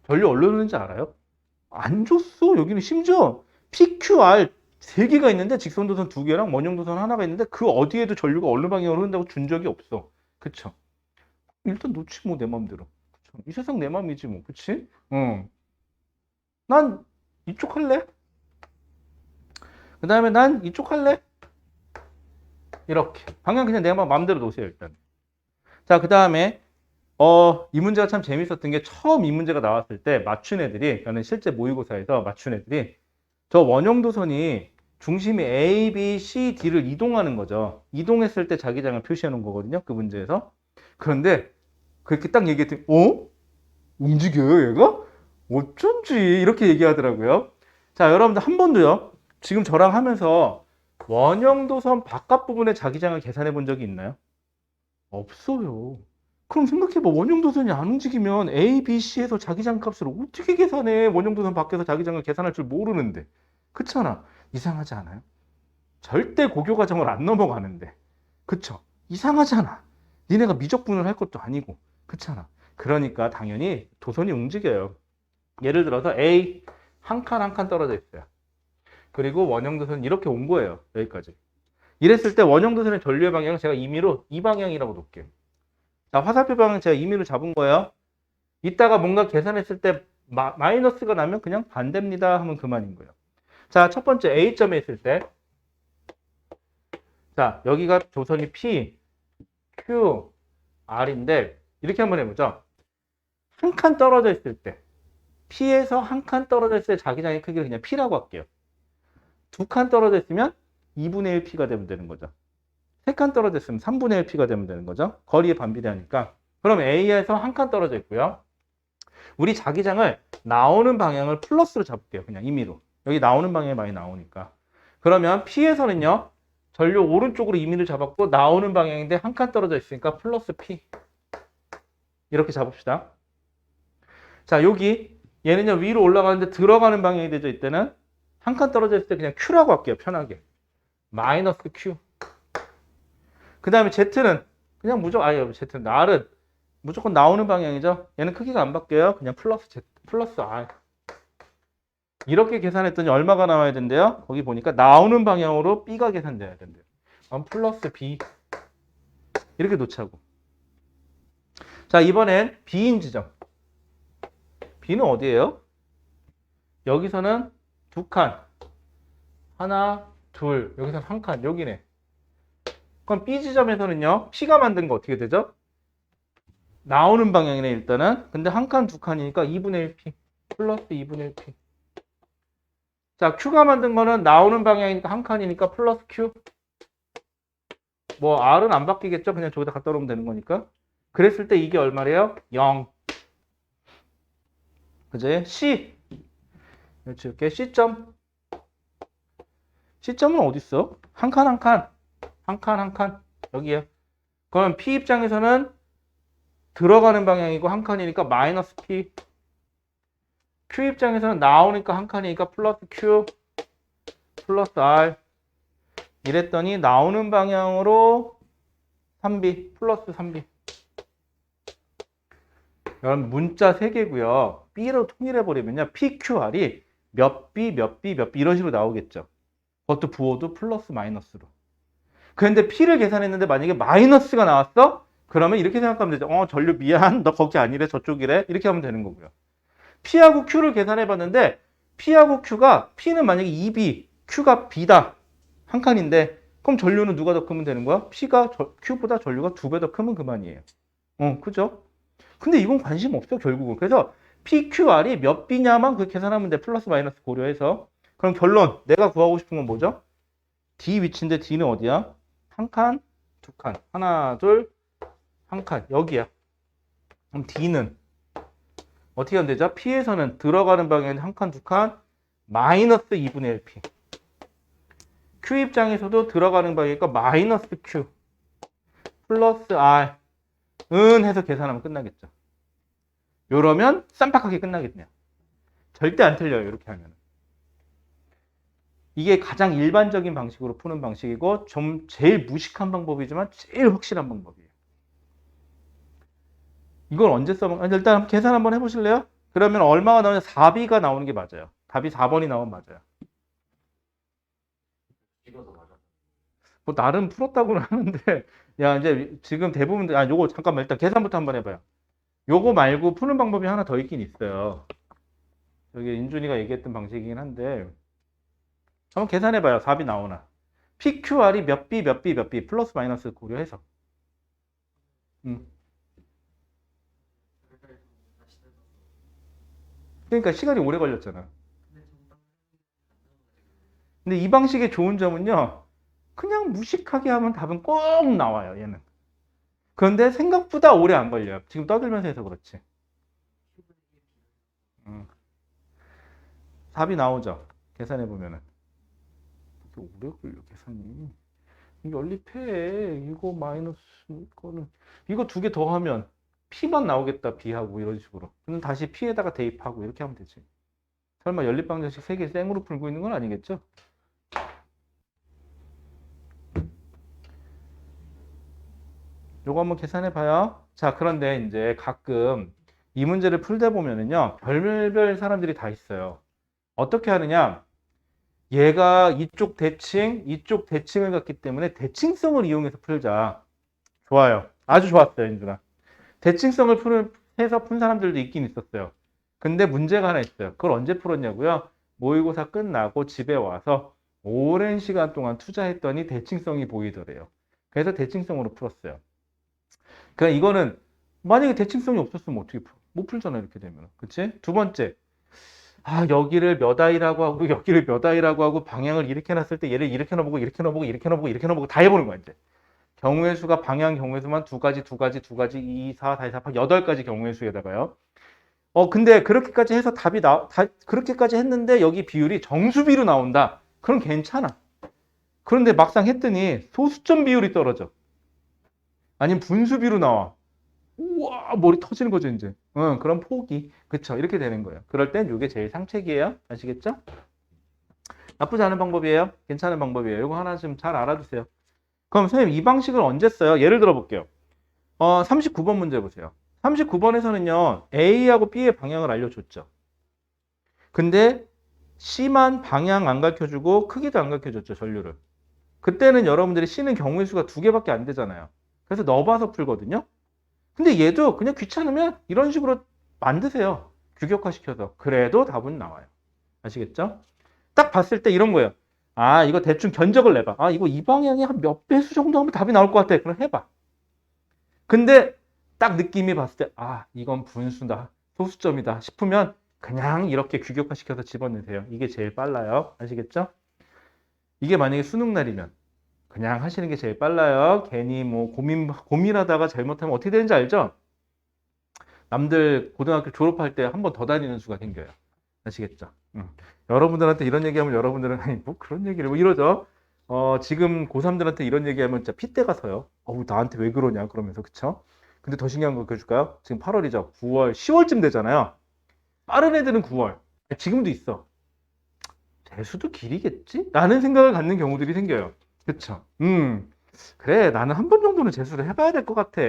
전류 얼로 넣는지 알아요? 안 줬어. 여기는 심지어 PQR 세 개가 있는데 직선도선 두 개랑 원형도선 하나가 있는데 그 어디에도 전류가 어느 방향으로 흐른다고 준 적이 없어. 그쵸? 일단 놓지 뭐 내 맘대로. 그쵸? 이 세상 내 맘이지 뭐. 그치? 난 이쪽 할래? 그 다음에 난 이쪽 할래? 이렇게. 방향 그냥 내 맘대로 놓으세요, 일단. 자, 그 다음에 이 문제가 참 재밌었던 게 처음 이 문제가 나왔을 때 맞춘 애들이, 저는 실제 모의고사에서 맞춘 애들이 저 원형도선이 중심이 A, B, C, D를 이동하는 거죠. 이동했을 때 자기장을 표시해 놓은 거거든요. 그 문제에서. 그런데 그렇게 딱 얘기했더니 움직여요, 얘가? 어쩐지 이렇게 얘기하더라고요. 자, 여러분들 한 번도요. 지금 저랑 하면서 원형도선 바깥 부분의 자기장을 계산해 본 적이 있나요? 없어요. 그럼 생각해봐. 원형도선이 안 움직이면 A, B, C에서 자기장 값을 어떻게 계산해? 원형도선 밖에서 자기장을 계산할 줄 모르는데. 그렇잖아. 이상하지 않아요? 절대 고교 과정을 안 넘어가는데. 그쵸? 이상하잖아. 니네가 미적분을 할 것도 아니고. 그렇잖아. 그러니까 당연히 도선이 움직여요. 예를 들어서 A 한 칸 한 칸 떨어져 있어요. 그리고 원형도선은 이렇게 온 거예요. 여기까지. 이랬을 때 원형도선의 전류의 방향은 제가 임의로 이 방향이라고 놓을게요. 자, 화살표 방향 제가 임의로 잡은 거예요. 이따가 뭔가 계산했을 때 마이너스가 나면 그냥 반대입니다 하면 그만인 거예요. 자, 첫 번째 A점에 있을 때, 자, 여기가 조선이 P, Q, R인데 이렇게 한번 해보죠. 한 칸 떨어져 있을 때, P에서 한 칸 떨어져 있을 때 자기장의 크기를 그냥 P라고 할게요. 두 칸 떨어져 있으면 2분의 1 P가 되면 되는 거죠. 세 칸 떨어져 있으면 3분의 1 P가 되면 되는 거죠. 거리에 반비례하니까. 그럼 A에서 한 칸 떨어져 있고요. 우리 자기장을 나오는 방향을 플러스로 잡을게요. 그냥 임의로. 여기 나오는 방향이 많이 나오니까. 그러면 P에서는요. 전류 오른쪽으로 임의를 잡았고 나오는 방향인데 한 칸 떨어져 있으니까 플러스 P. 이렇게 잡읍시다. 자, 여기 얘는요. 위로 올라가는데 들어가는 방향이 되죠. 이때는 한 칸 떨어져 있을 때 그냥 Q라고 할게요. 편하게. 마이너스 Q. 그 다음에 Z는 그냥 무조건, Z는 R은 무조건 나오는 방향이죠. 얘는 크기가 안 바뀌어요. 그냥 플러스 Z, 플러스 R. 이렇게 계산했더니 얼마가 나와야 된대요? 거기 보니까 나오는 방향으로 B가 계산돼야 된대요. 그럼 플러스 B 이렇게 놓자고. 자, 이번엔 B인 지점. B는 어디예요? 여기서는 두 칸. 하나, 둘. 여기서는 한 칸. 여기네. 그럼 B 지점에서는요. P가 만든 거 어떻게 되죠? 나오는 방향이네 일단은. 근데 한 칸, 두 칸이니까 2분의 1P. 플러스 2분의 1P. 자, Q가 만든 거는 나오는 방향이니까 한 칸이니까 플러스 Q. 뭐 R은 안 바뀌겠죠? 그냥 저기다 갖다 놓으면 되는 거니까. 그랬을 때 이게 얼마래요? 0. 그지? C. 이렇게 C점. C점은 어디 있어? 한 칸, 한 칸. 한 칸, 한 칸. 여기에요. 그럼 P 입장에서는 들어가는 방향이고 한 칸이니까 마이너스 P. Q 입장에서는 나오니까 한 칸이니까 플러스 Q. 플러스 R. 이랬더니 나오는 방향으로 3B. 플러스 3B. 여러분 문자 3개고요. B로 통일해버리면요. PQR이 몇 B, 몇 B, 몇 B 이런 식으로 나오겠죠. 그것도 부호도 플러스 마이너스로. 그런데 P를 계산했는데 만약에 마이너스가 나왔어? 그러면 이렇게 생각하면 되죠. 전류 미안. 너 거기 아니래. 저쪽이래. 이렇게 하면 되는 거고요. P하고 Q를 계산해봤는데 P하고 Q가 P는 만약에 2B, Q가 B다. 한 칸인데 그럼 전류는 누가 더 크면 되는 거야? P가 Q보다 전류가 2배 더 크면 그만이에요. 그죠? 근데 이건 관심 없어 결국은. 그래서 PQR이 몇 B냐만 그 계산하면 돼. 플러스 마이너스 고려해서. 그럼 결론 내가 구하고 싶은 건 뭐죠? D 위치인데 D는 어디야? 한 칸, 두 칸. 하나, 둘, 한 칸. 여기야. 그럼 D는 어떻게 하면 되죠? P에서는 들어가는 방향은 한 칸, 두 칸, 마이너스 2분의 1P. Q 입장에서도 들어가는 방향이니까 마이너스 Q. 플러스 R. 은 해서 계산하면 끝나겠죠. 요러면 쌈박하게 끝나겠네요. 절대 안 틀려요. 이렇게 하면. 이게 가장 일반적인 방식으로 푸는 방식이고 좀 제일 무식한 방법이지만 제일 확실한 방법이에요. 이걸 언제 써먹? 일단 한번 계산 한번 해보실래요? 그러면 얼마가 나오냐? 4B가 나오는 게 맞아요. 답이 4번이 나오면 맞아요. 뭐 나름 풀었다고는 하는데 야 이제 지금 대부분 요거 잠깐만 일단 계산부터 한번 해봐요. 요거 말고 푸는 방법이 하나 더 있긴 있어요. 여기 인준이가 얘기했던 방식이긴 한데 한번 계산해봐요. 4B 나오나. PQR이 몇 B, 몇 B, 몇 B 플러스 마이너스 고려해서. 그러니까 시간이 오래 걸렸잖아. 근데 이 방식의 좋은 점은요. 그냥 무식하게 하면 답은 꼭 나와요. 얘는. 그런데 생각보다 오래 안 걸려요. 지금 떠들면서 해서 그렇지. 4B 나오죠. 계산해보면은. 오래 걸려 계산이. 연립해. 이거 마이너스 이거는 이거 두 개 더 하면 P만 나오겠다. B하고 이런 식으로. 그럼 다시 P에다가 대입하고 이렇게 하면 되지. 설마 연립방정식 3개 생으로 풀고 있는 건 아니겠죠? 요거 한번 계산해 봐요. 자, 그런데 이제 가끔 이 문제를 풀다 보면은요. 별별 사람들이 다 있어요. 어떻게 하느냐? 얘가 이쪽 대칭을 갖기 때문에 대칭성을 이용해서 풀자. 좋아요. 아주 좋았어요, 인준아. 대칭성을 해서 푼 사람들도 있긴 있었어요. 근데 문제가 하나 있어요. 그걸 언제 풀었냐고요? 모의고사 끝나고 집에 와서 오랜 시간 동안 투자했더니 대칭성이 보이더래요. 그래서 대칭성으로 풀었어요. 그러니까 이거는 만약에 대칭성이 없었으면 어떻게 풀어? 못 풀잖아, 이렇게 되면. 그치? 두 번째. 여기를 몇 I라고 하고 여기를 몇 I라고 하고 방향을 이렇게 놨을 때 얘를 이렇게 넣어보고 이렇게 넣어보고 이렇게 넣어보고 이렇게 넣어보고 다 해보는 거야 이제. 경우의 수가 방향 경우의 수만 두 가지 2, 4, 4, 4, 8, 8가지 경우의 수에다가요. 근데 그렇게까지 해서 답이 그렇게까지 했는데 여기 비율이 정수비로 나온다. 그럼 괜찮아. 그런데 막상 했더니 소수점 비율이 떨어져. 아니면 분수비로 나와. 우와, 머리 터지는 거죠, 이제. 그럼 포기. 그쵸. 이렇게 되는 거예요. 그럴 땐 이게 제일 상책이에요. 아시겠죠? 나쁘지 않은 방법이에요. 괜찮은 방법이에요. 이거 하나 좀 잘 알아두세요. 그럼 선생님, 이 방식을 언제 써요? 예를 들어 볼게요. 39번 문제 보세요. 39번에서는요, A하고 B의 방향을 알려줬죠. 근데 C만 방향 안 가르쳐주고 크기도 안 가르쳐줬죠, 전류를. 그때는 여러분들이 C는 경우의 수가 2개밖에 안 되잖아요. 그래서 넣어봐서 풀거든요. 근데 얘도 그냥 귀찮으면 이런 식으로 만드세요. 규격화시켜서. 그래도 답은 나와요. 아시겠죠? 딱 봤을 때 이런 거예요. 아, 이거 대충 견적을 내봐. 아, 이거 이 방향이 한 몇 배수 정도 하면 답이 나올 것 같아. 그럼 해봐. 근데 딱 느낌이 봤을 때, 아, 이건 분수다. 소수점이다 싶으면 그냥 이렇게 규격화시켜서 집어넣으세요. 이게 제일 빨라요. 아시겠죠? 이게 만약에 수능 날이면 그냥 하시는 게 제일 빨라요. 괜히 뭐 고민하다가 잘못하면 어떻게 되는지 알죠? 남들 고등학교 졸업할 때 한 번 더 다니는 수가 생겨요. 아시겠죠? 여러분들한테 이런 얘기하면 여러분들은 아니 뭐 그런 얘기를 뭐 이러죠. 지금 고3들한테 이런 얘기하면 진짜 핏대가 서요. 나한테 왜 그러냐 그러면서 그쵸? 근데 더 신기한 거 그려줄까요? 지금 8월이죠. 9월, 10월쯤 되잖아요. 빠른 애들은 9월. 지금도 있어. 재수도 길이겠지? 라는 생각을 갖는 경우들이 생겨요. 그쵸? 그래, 나는 한 번 정도는 재수를 해봐야 될 것 같아.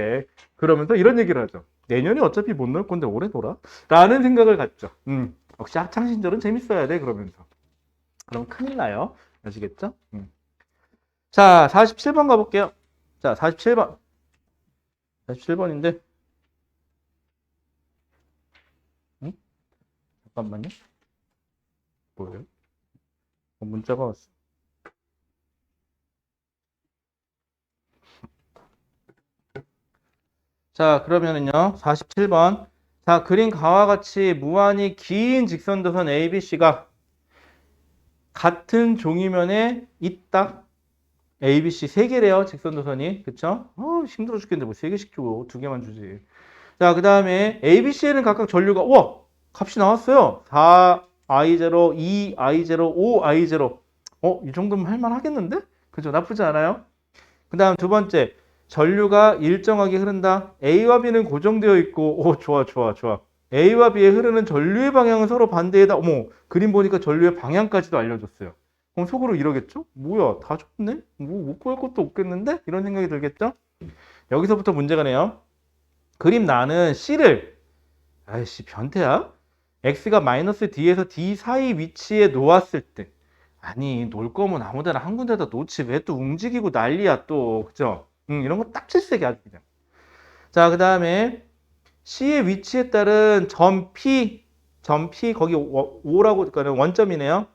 그러면서 이런 얘기를 하죠. 내년에 어차피 못 넣을 건데 올해 놀아? 라는 생각을 갖죠. 역시 학창시절은 재밌어야 돼. 그러면서. 그럼 큰일 나요. 아시겠죠? 자, 47번 가볼게요. 자, 47번. 47번인데. 잠깐만요. 뭐예요? 문자가 왔어. 자, 그러면은요. 47번. 자, 그린 가와 같이 무한히 긴 직선도선 ABC가 같은 종이면에 있다. ABC 3개래요. 직선도선이. 그쵸? 힘들어 죽겠는데 뭐 3개씩 줘. 2개만 주지. 자, 그 다음에 ABC에는 각각 전류가 우와! 값이 나왔어요. 4I0, 2I0, 5I0. 이 정도면 할만하겠는데? 그죠? 나쁘지 않아요? 그 다음 두 번째. 전류가 일정하게 흐른다. A와 B는 고정되어 있고, 좋아, 좋아, 좋아. A와 B에 흐르는 전류의 방향은 서로 반대이다. 어머, 그림 보니까 전류의 방향까지도 알려줬어요. 그럼 속으로 이러겠죠? 뭐야, 다 좋네? 뭐, 못 구할 것도 없겠는데? 이런 생각이 들겠죠? 여기서부터 문제가 네요. 그림 나는 C를, 아이씨, 변태야? X가 마이너스 D에서 D 사이 위치에 놓았을 때. 아니, 놓을 거면 아무 데나 한 군데다 놓지. 왜 또 움직이고 난리야, 또. 그죠? 이런 거 딱 질색이 아주 그냥. 자, 그 다음에 C의 위치에 따른 점 P, 거기 O라고, 그러니까 원점이네요.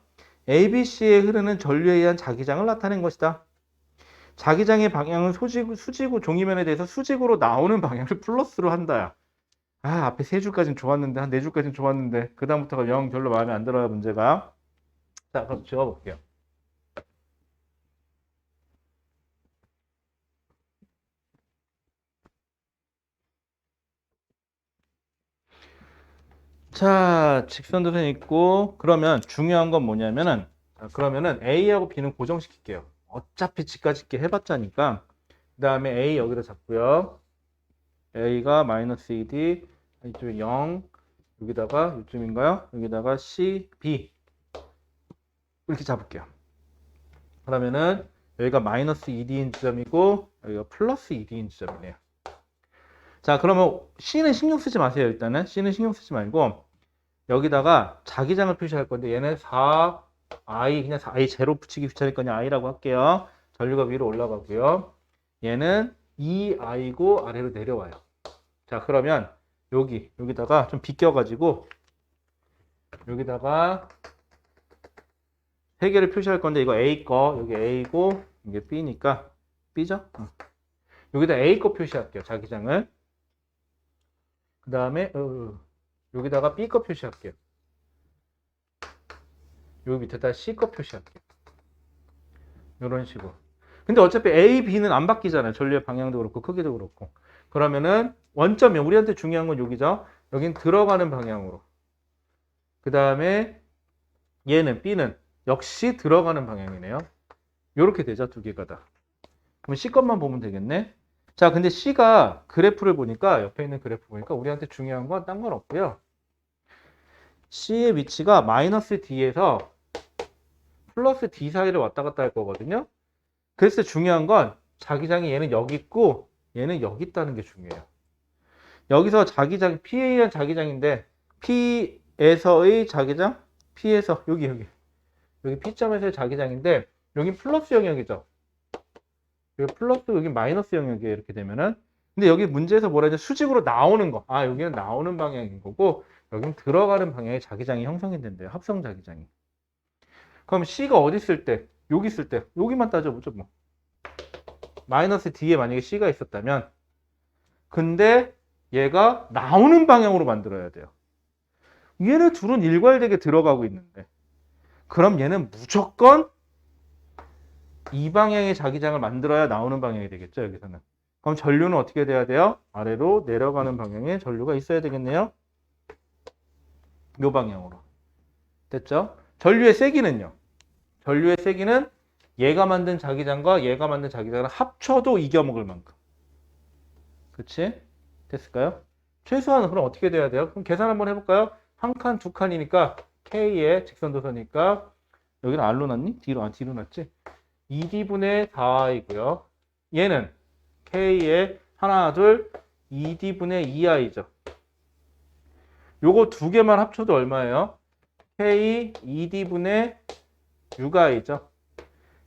ABC에 흐르는 전류에 의한 자기장을 나타낸 것이다. 자기장의 방향은 수직으로 종이면에 대해서 수직으로 나오는 방향을 플러스로 한다야. 앞에 3줄까지는 좋았는데, 한 4줄까지는 좋았는데, 그다음부터가 영 별로 마음에 안 들어요, 문제가. 자, 그럼 지워볼게요. 자, 직선도선 있고, 그러면 중요한 건 뭐냐면은, 그러면은 A하고 B는 고정시킬게요. 어차피 집까지 있게 해봤자니까. 그 다음에 A 여기다 잡고요. A가 마이너스 2D, 이쪽에 0, 여기다가 이쯤인가요? 여기다가 C, B. 이렇게 잡을게요. 그러면은 여기가 마이너스 2D인 지점이고, 여기가 플러스 2D인 지점이네요. 자, 그러면 C는 신경 쓰지 마세요, 일단은. C는 신경 쓰지 말고, 여기다가 자기장을 표시할 건데, 얘는 4I, 그냥 4I 제로 붙이기 귀찮으니까 그냥 I라고 할게요. 전류가 위로 올라가고요. 얘는 2I고 아래로 내려와요. 자, 그러면 여기다가 좀 비껴가지고, 여기다가 3개를 표시할 건데, 이거 A 거, 여기 A고, 이게 B니까, B죠? 여기다 A 거 표시할게요, 자기장을. 그 다음에, 여기다가 B 거 표시할게요. 여기 밑에다 C 거 표시할게요. 이런 식으로. 근데 어차피 A, B는 안 바뀌잖아요. 전류의 방향도 그렇고, 크기도 그렇고. 그러면은, 원점이, 우리한테 중요한 건 여기죠? 여긴 들어가는 방향으로. 그 다음에, 얘는, B는 역시 들어가는 방향이네요. 이렇게 되죠, 2개가 다. 그럼 C 것만 보면 되겠네. 자, 근데 C가 그래프를 보니까, 옆에 있는 그래프 보니까 우리한테 중요한 건 딴 건 없고요. C의 위치가 마이너스 D에서 플러스 D 사이를 왔다 갔다 할 거거든요. 그래서 중요한 건 자기장이 얘는 여기 있고 얘는 여기 있다는 게 중요해요. 여기서 자기장, P에 의한 자기장인데 P에서의 자기장, P에서 여기 P점에서의 자기장인데 여기 플러스 영역이죠. 여기 플러스 여기 마이너스 영역이에요. 이렇게 되면은. 근데 여기 문제에서 뭐라 하죠? 수직으로 나오는 거. 아, 여기는 나오는 방향인 거고 여기는 들어가는 방향의 자기장이 형성이 된대요. 합성 자기장이. 그럼 C가 어디 있을 때? 여기 있을 때. 여기만 따져보죠, 뭐. 마이너스 D에 만약에 C가 있었다면 근데 얘가 나오는 방향으로 만들어야 돼요. 얘네 둘은 일괄되게 들어가고 있는데 그럼 얘는 무조건 이 방향의 자기장을 만들어야 나오는 방향이 되겠죠, 여기서는. 그럼 전류는 어떻게 돼야 돼요? 아래로 내려가는 방향에 전류가 있어야 되겠네요. 요 방향으로. 됐죠? 전류의 세기는요? 전류의 세기는 얘가 만든 자기장과 얘가 만든 자기장을 합쳐도 이겨먹을 만큼. 그치? 됐을까요? 최소한 그럼 어떻게 돼야 돼요? 그럼 계산 한번 해볼까요? 한 칸, 두 칸이니까 K의 직선도서니까 여기는 R로 놨니? D로 놨지? 2D분의 4i고요. 얘는 K의 하나, 둘, 2D분의 2i죠. 요거 두 개만 합쳐도 얼마예요? K 2D분의 6i죠.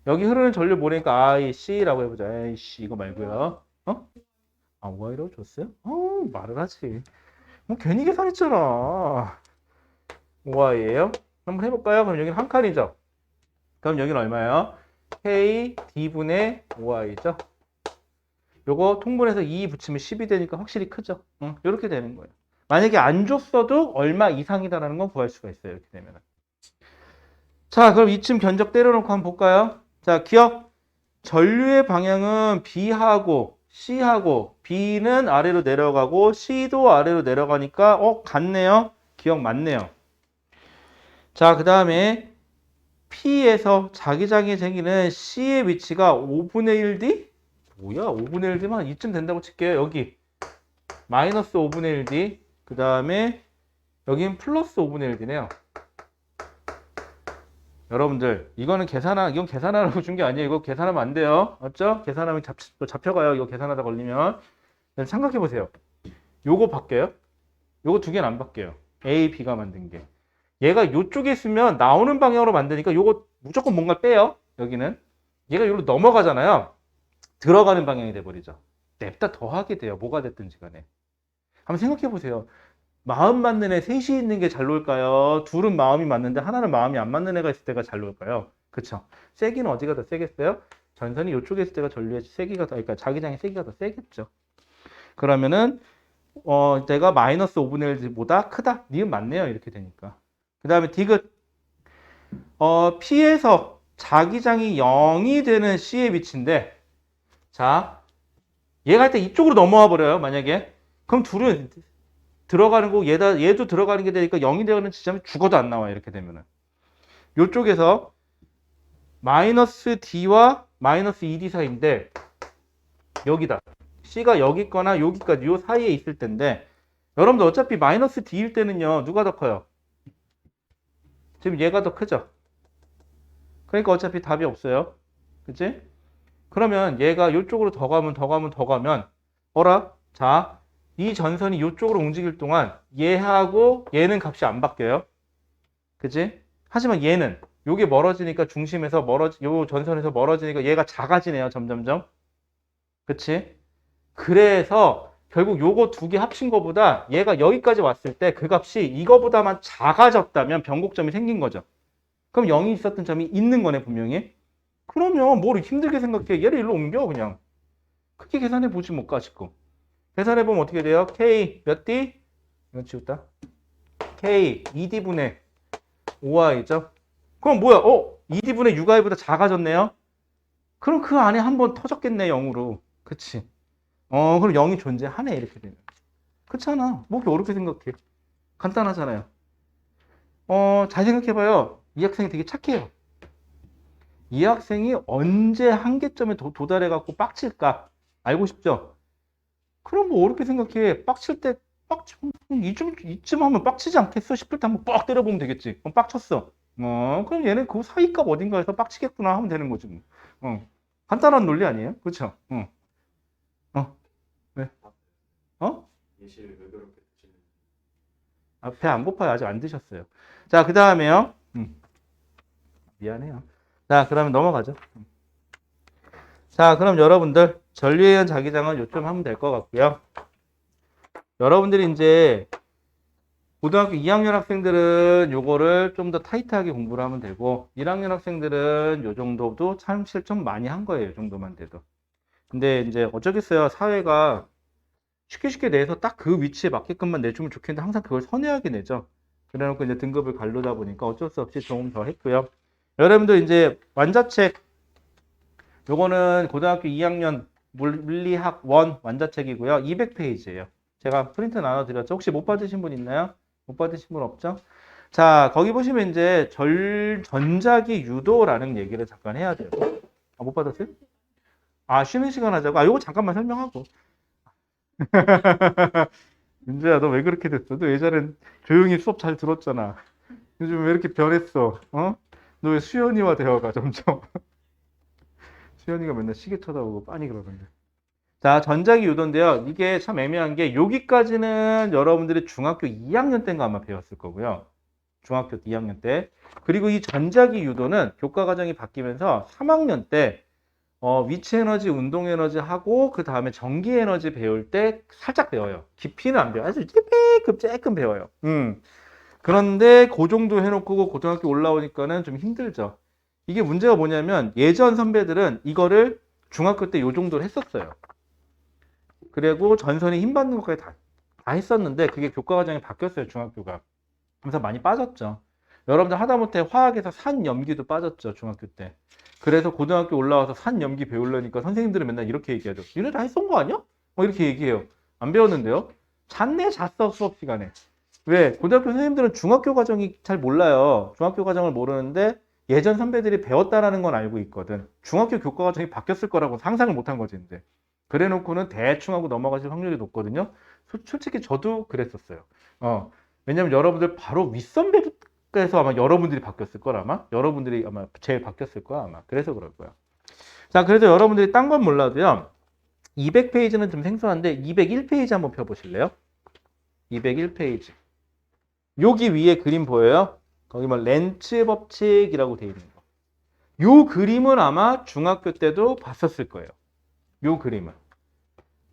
여기 흐르는 전류 모르니까 IC라고 해보자. IC 이거 말고요. 어? 아, 5i라고 줬어요? 말을 하지. 뭐 괜히 계산했잖아. 5i예요? 한번 해볼까요? 그럼 여기는 한 칸이죠. 그럼 여기는 얼마예요? K D분의 5i죠. 요거 통분해서 2 붙이면 10이 되니까 확실히 크죠. 이렇게 되는 거예요. 만약에 안 줬어도 얼마 이상이다라는 건 구할 수가 있어요. 이렇게 되면. 자, 그럼 이쯤 견적 때려놓고 한번 볼까요? 자, 기억. 전류의 방향은 B하고 C하고 B는 아래로 내려가고 C도 아래로 내려가니까 같네요. 기억 맞네요. 자, 그 다음에 P에서 자기장이 생기는 C의 위치가 5분의 1D? 뭐야? 5분의 1D만 이쯤 된다고 칠게요. 여기 마이너스 5분의 1D. 그 다음에 여긴 플러스 5분의 1D네요. 여러분들 이건 계산하라고 준 게 아니에요. 이거 계산하면 안 돼요. 맞죠? 계산하면 잡혀가요. 이거 계산하다 걸리면. 생각해 보세요. 요거 바뀌어요? 요거 두 개는 안 바뀌어요. A, B가 만든 게. 얘가 요쪽에 있으면 나오는 방향으로 만드니까 요거 무조건 뭔가 빼요. 여기는. 얘가 여기로 넘어가잖아요. 들어가는 방향이 돼버리죠. 냅다 더하게 돼요. 뭐가 됐든지 간에. 한번 생각해 보세요. 마음 맞는 애 셋이 있는 게 잘 놀까요? 둘은 마음이 맞는데 하나는 마음이 안 맞는 애가 있을 때가 잘 놀까요? 그쵸? 세기는 어디가 더 세겠어요? 전선이 이쪽에 있을 때가 전류의 세기가 더, 그러니까 자기장의 세기가 더 세겠죠. 그러면은 내가 마이너스 5분의 1보다 크다. 니은 맞네요. 이렇게 되니까. 그 다음에 디귿. P에서 자기장이 0이 되는 C의 위치인데 자, 얘가 할 때 이쪽으로 넘어와 버려요. 만약에. 그럼 둘은 들어가는 거 얘도 들어가는 게 되니까 0이 되는 지점이 죽어도 안 나와요. 이렇게 되면은. 요쪽에서 마이너스 D와 마이너스 2D 사이인데 여기다. C가 여기 있거나 여기까지 요 사이에 있을 텐데 여러분들 어차피 마이너스 D일 때는요. 누가 더 커요? 지금 얘가 더 크죠? 그러니까 어차피 답이 없어요. 그치? 그러면 얘가 이쪽으로 더 가면 어라? 자, 이 전선이 이쪽으로 움직일 동안 얘하고 얘는 값이 안 바뀌어요. 그치? 하지만 얘는 요게 멀어지니까 중심에서 요 전선에서 멀어지니까 얘가 작아지네요. 점점점. 그치? 그래서 결국 요거 두 개 합친 거보다 얘가 여기까지 왔을 때 그 값이 이거보다만 작아졌다면 변곡점이 생긴 거죠. 그럼 0이 있었던 점이 있는 거네, 분명히. 그러면 뭘 힘들게 생각해. 얘를 일로 옮겨, 그냥. 크게 계산해 보지 못 가지고. 계산해 보면 어떻게 돼요? K 몇 D? 이건 지웠다. K 2D분의 5i죠. 그럼 뭐야? 2D분의 6i보다 작아졌네요. 그럼 그 안에 한번 터졌겠네, 0으로. 그치? 그럼 0이 존재하네, 이렇게 되면. 그렇잖아. 뭐 이렇게 어렵게 생각해. 간단하잖아요. 잘 생각해봐요. 이 학생이 되게 착해요. 이 학생이 언제 한계점에 도달해갖고 빡칠까? 알고 싶죠? 그럼 뭐 어렵게 생각해. 빡칠 때, 이쯤 하면 빡치지 않겠어? 싶을 때 한번 뻑 때려보면 되겠지. 그럼 빡쳤어. 그럼 얘는 그 사이값 어딘가에서 빡치겠구나 하면 되는 거지. 뭐. 간단한 논리 아니에요? 그렇죠? 왜? 예시를 왜 그렇게 드시는? 배 안 고파요. 아직 안 드셨어요. 자, 그 다음에요. 미안해요. 자, 그러면 넘어가죠. 자, 그럼 여러분들 전류에 의한 자기장은 요점 하면 될 것 같고요. 여러분들이 이제 고등학교 2학년 학생들은 요거를 좀 더 타이트하게 공부를 하면 되고 1학년 학생들은 요 정도도 참 실전 많이 한 거예요. 이 정도만 돼도. 근데 이제 어쩌겠어요. 사회가 쉽게 내서 딱 그 위치에 맞게끔만 내주면 좋겠는데 항상 그걸 선회하게 내죠. 그래놓고 이제 등급을 갈르다 보니까 어쩔 수 없이 조금 더 했고요. 여러분들 이제 완자책 요거는 고등학교 2학년 물리학 1 완자책이고요. 200페이지예요. 제가 프린트 나눠드렸죠. 혹시 못 받으신 분 있나요? 못 받으신 분 없죠? 자, 거기 보시면 이제 전자기 유도라는 얘기를 잠깐 해야 돼요. 아, 못 받았어요? 아, 쉬는 시간 하자고? 아, 요거 잠깐만 설명하고. 민주야, 너 왜 그렇게 됐어? 너 예전엔 조용히 수업 잘 들었잖아. 요즘 왜 이렇게 변했어? 어? 너 왜 수연이와 대화가 점점. 수연이가 맨날 시계 쳐다보고 빤히 그러던데. 자, 전자기 유도인데요. 이게 참 애매한 게 여기까지는 여러분들이 중학교 2학년 때인가 아마 배웠을 거고요. 중학교 2학년 때. 그리고 이 전자기 유도는 교과 과정이 바뀌면서 3학년 때 위치 에너지, 운동 에너지 하고 그 다음에 전기 에너지 배울 때 살짝 배워요. 깊이는 안 배워요. 아주 조금 배워요. 그런데 그 정도 해놓고 고등학교 올라오니까는 좀 힘들죠. 이게 문제가 뭐냐면 예전 선배들은 이거를 중학교 때 요 정도를 했었어요. 그리고 전선이 힘 받는 것까지 다 했었는데 그게 교과 과정이 바뀌었어요. 중학교가. 그래서 많이 빠졌죠. 여러분들 하다못해 화학에서 산염기도 빠졌죠. 중학교 때. 그래서 고등학교 올라와서 산염기 배우려니까 선생님들은 맨날 이렇게 얘기하죠. 니네 다 했던 거 아니야? 이렇게 얘기해요. 안 배웠는데요. 잤어 수업 시간에. 왜? 고등학교 선생님들은 중학교 과정이 잘 몰라요. 중학교 과정을 모르는데 예전 선배들이 배웠다라는 건 알고 있거든. 중학교 교과 과정이 바뀌었을 거라고 상상을 못한 거지 이제. 그래 놓고는 대충 하고 넘어가실 확률이 높거든요. 솔직히 저도 그랬었어요. 왜냐면 여러분들 바로 윗선배께서 아마 여러분들이 바뀌었을 거라 아마. 여러분들이 아마 제일 바뀌었을 거야 아마. 그래서 그럴 거야. 자, 그래도 여러분들이 딴 건 몰라도요. 200페이지는 좀 생소한데 201페이지 한번 펴보실래요? 201페이지. 여기 위에 그림 보여요? 거기 뭐 렌츠 법칙이라고 돼 있는 거. 요 그림은 아마 중학교 때도 봤었을 거예요. 요 그림은.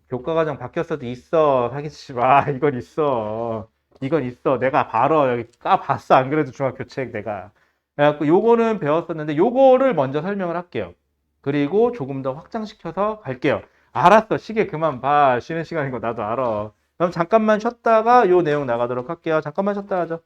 교과과정 바뀌었어도 있어. 사기치지 마. 이건 있어. 이건 있어. 내가 바로 여기 까봤어. 안 그래도 중학교 책 내가. 그래갖고 요거는 배웠었는데 요거를 먼저 설명을 할게요. 그리고 조금 더 확장시켜서 갈게요. 알았어. 시계 그만 봐. 쉬는 시간인 거 나도 알아. 그럼 잠깐만 쉬었다가 요 내용 나가도록 할게요. 잠깐만 쉬었다 하죠.